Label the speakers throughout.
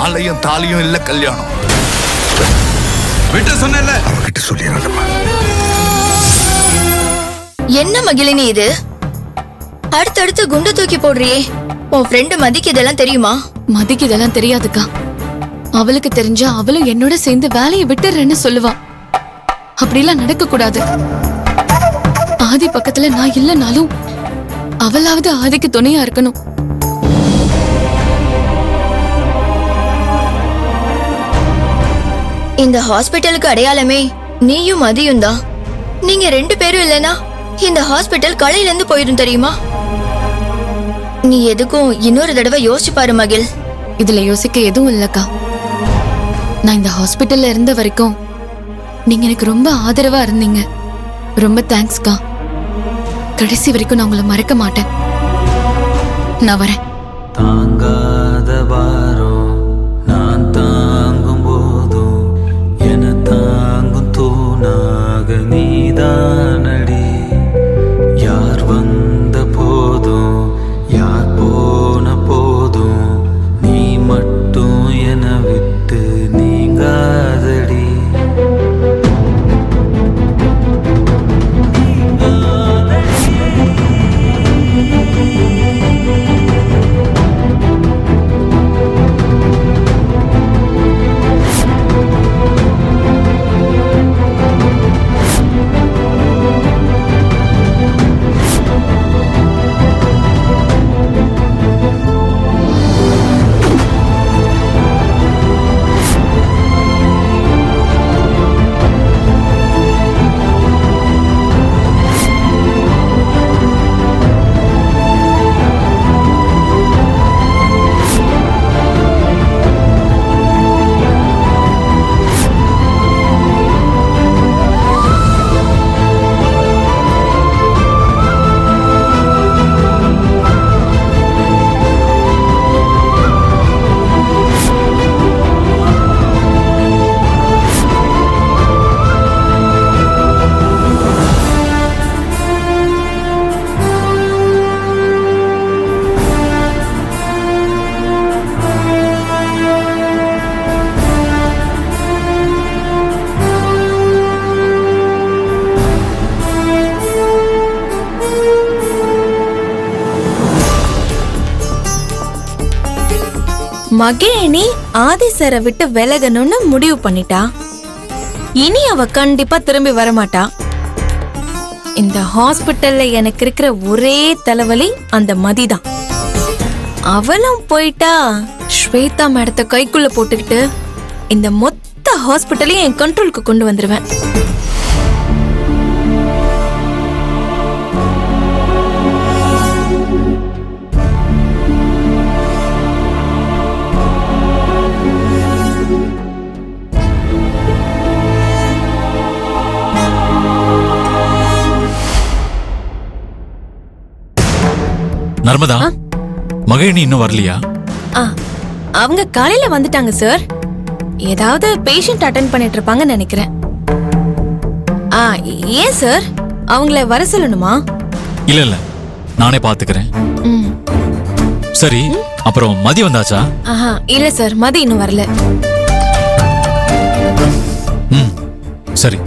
Speaker 1: மாலையும் தாலியும் இல்ல கல்யாணம்.
Speaker 2: விட்டு சொன்னல
Speaker 1: அவகிட்ட சொல்லிடுறேன்.
Speaker 3: என்ன மகிழினி இது? அடுத்தடுத்து குண்டு தூக்கி போடுறியே. உன் ஃப்ரெண்டு மதிக்கு இதெல்லாம் தெரியுமா?
Speaker 4: மதிக்கு இதெல்லாம் தெரியாதுக்கா. அவளுக்கு தெரிஞ்சா அவளும் என்னோட சேர்ந்து வேலையை விட்டுறேன்னு சொல்லுவா. அப்படிலாம் நடக்க கூடாது. ஆதி பக்கத்துல நான் இல்லனாலும் அவளாவது ஆதிக்கு துணையா இருக்கணும்.
Speaker 3: இந்த ஹாஸ்பிட்டலுக்கு அடையாளமே நீயும் மதியும் தான். நீங்க 2 பேரும் இல்லனா இந்த ஹாஸ்பிட்டல் களையில இருந்து போயிடும் தெரியுமா? நீ எதுக்கும் இன்னொரு தடவை யோசிச்சு பாரு மகிழ்.
Speaker 4: இதுல யோசிக்க எதுவும் இல்லக்கா. நான் இந்த ஹாஸ்பிட்டல்ல இருந்த வரைக்கும் நீங்க எனக்கு ரொம்ப ஆதரவா இருந்தீங்க. ரொம்ப தேங்க்ஸ்க்கா. கடைசி வரைக்கும் நான் உங்களை மறக்க மாட்டேன். நான் வரேன்.
Speaker 5: தாங்காத பாரம் நான் தாங்கும் போதும் என தாங்கும் தூணாக நீதானடி. யார் வந்த போதும் யார் போன போதும் நீ மட்டும் என விட்டு நீங்காதடி.
Speaker 6: மகிழினி ஆதி சாரை விட்டு விலகணும்னு முடிவு பண்ணிட்டா. இனி அவ கண்டிப்பா திரும்பி வரமாட்டா. இந்த ஹாஸ்பிட்டல்ல எனக்கு இருக்கிற ஒரே தலைவலி அந்த மதிதான். அவளும் போயிட்டா ஸ்வேதா மேடத்தை கைக்குள்ள போட்டுக்கிட்டு இந்த மொத்த ஹாஸ்பிட்டலையும் என் கண்ட்ரோலுக்கு கொண்டு வந்துருவேன்.
Speaker 7: நர்மதா, மகிழினி இன்னும் வரலையா?
Speaker 6: அவங்க காலையில வந்துட்டாங்க சார். ஏதாவது பேஷண்ட் அட்டென்ட் பண்ணிட்டு இருப்பாங்கன்னு நினைக்கிறேன். ஏன் சார் அவங்கள வர சொல்லணுமா?
Speaker 7: இல்ல இல்ல, நானே பாத்துக்கிறேன். சரி, அப்புறம் மதி வந்தாச்சா?
Speaker 6: இல்ல சார், மதி இன்னும் வரல.
Speaker 7: சரி.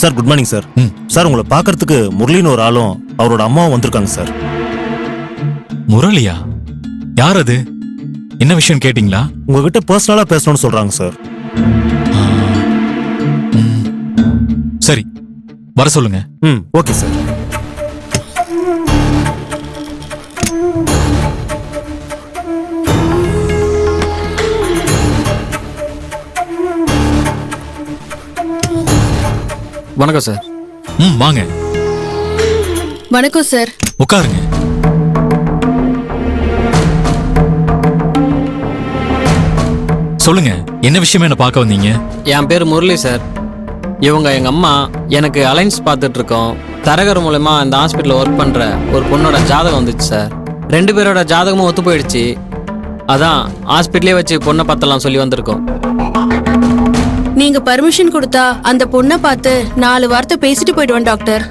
Speaker 8: Sir, good morning sir. Sir, உங்களை பார்க்கறதுக்கு முரளின்னு ஒரு ஆளும் அவரோட அம்மாவும் வந்திருக்காங்க சார்.
Speaker 7: முரளியா? யார் அது? என்ன விஷயம் கேட்டீங்களா?
Speaker 8: உங்ககிட்ட பர்சனலா பேசணும்னு சொல்றாங்க சார்.
Speaker 7: சரி, வர சொல்லுங்க.
Speaker 8: Okay sir.
Speaker 9: வணக்கம் சார்.
Speaker 7: வாங்க
Speaker 4: வணக்கம் சார்.
Speaker 7: உட்காருங்க. சொல்லுங்க, என்ன விஷயமா என்ன பார்க்க வந்தீங்க?
Speaker 9: என் பேர் முரளி சார். இவங்க எங்கள் அம்மா. எனக்கு அலைன்ஸ் பார்த்துட்டு இருக்கோம். தரகர் மூலமா இந்த ஹாஸ்பிட்டலில் ஒர்க் பண்ணுற ஒரு பொண்ணோட ஜாதகம் வந்துச்சு சார். 2 பேரோட ஜாதகமும் ஒத்து போயிடுச்சு. அதான் ஹாஸ்பிட்டலே வச்சு பொண்ணை பார்த்தலாம் சொல்லி வந்திருக்கோம்.
Speaker 10: நீங்க பர்மிஷன் கொடுத்தா அந்த பொண்ணை பார்த்து 4 வார்த்தை பேசிட்டு போயிடுவேன் டாக்டர்.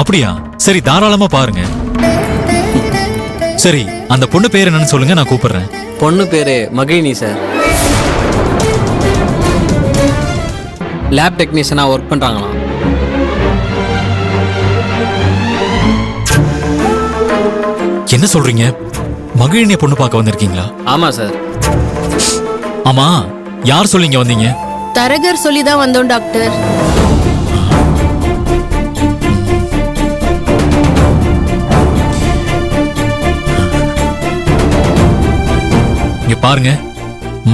Speaker 7: அப்படியா? சரி, தாராளமா பாருங்க. சரி, அந்த பொண்ணு பேர் என்னன்னு சொல்லுங்க, நான் கூப்பிடுறேன்.
Speaker 9: பொண்ணு பேர் மகிழினி சார். லேப் டெக்னீஷியனாக ஒர்க் பண்ணுறாங்களாம்.
Speaker 7: என்ன சொல்றீங்க? மகிழினிய பொண்ணு பார்க்க வந்திருக்கீங்களா?
Speaker 9: ஆமாம் சார்.
Speaker 7: ஆமா, யார் சொல்லிங்க வந்தீங்க?
Speaker 10: தரகர் சொல்லி தான் வந்தோம் டாக்டர்.
Speaker 7: இங்க பாருங்க,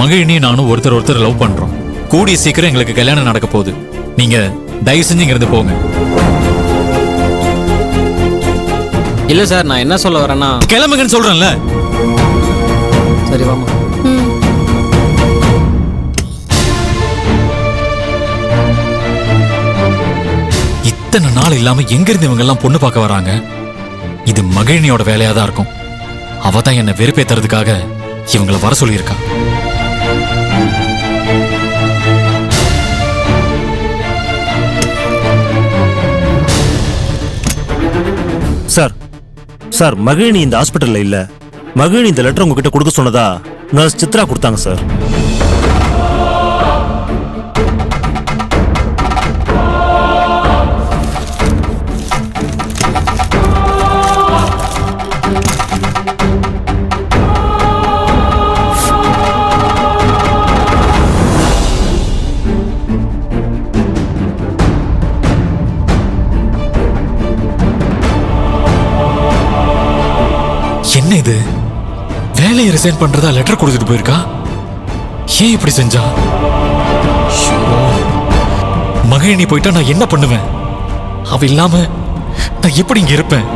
Speaker 7: மகிழினி நானும் ஒருத்தர் லவ் பண்றோம். கூடிய சீக்கிரம் எங்களுக்கு கல்யாணம் நடக்க போகுது. நீங்க தயவு செஞ்சு இங்க இருந்து போங்க.
Speaker 9: இல்லை சார், நான் என்ன சொல்ல வரேன்னா,
Speaker 7: கிளம்புங்கன்னு சொல்றேன்ல.
Speaker 9: சரி வாமா.
Speaker 7: இத்தனை நாள் இல்லாம எங்க இருந்து இவங்க எல்லாம் பொண்ணு பார்க்க வராங்க? இது மகிழினியோட வேலையா தான் இருக்கும். அவ தான் என்ன வெறுப்பேத்துறதுக்காக இவங்கள வர சொல்லியிருக்கா.
Speaker 8: சார் சார் மகிழினி இந்த ஹாஸ்பிட்டல்ல இல்ல. மகிழினி இந்த லெட்டர் உங்ககிட்ட கொடுக்க சொன்னதா நர்ஸ் சித்ரா கொடுத்தாங்க சார்.
Speaker 7: என்ன இது? வேலையை ரிசைன் பண்றதா லெட்டர் கொடுத்துட்டு போயிருக்கா? ஏன் இப்படி செஞ்சா? மகிழினி போயிட்டா நான் என்ன பண்ணுவேன்? அவ இல்லாம நான் எப்படி இங்க இருப்பேன்?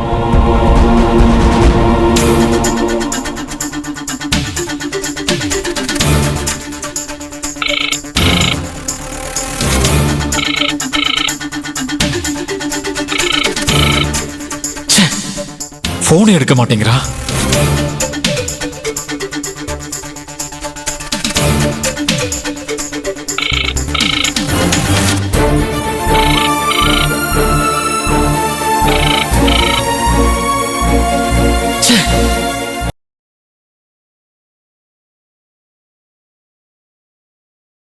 Speaker 7: போன் எடுக்க மாட்டேங்கிறா.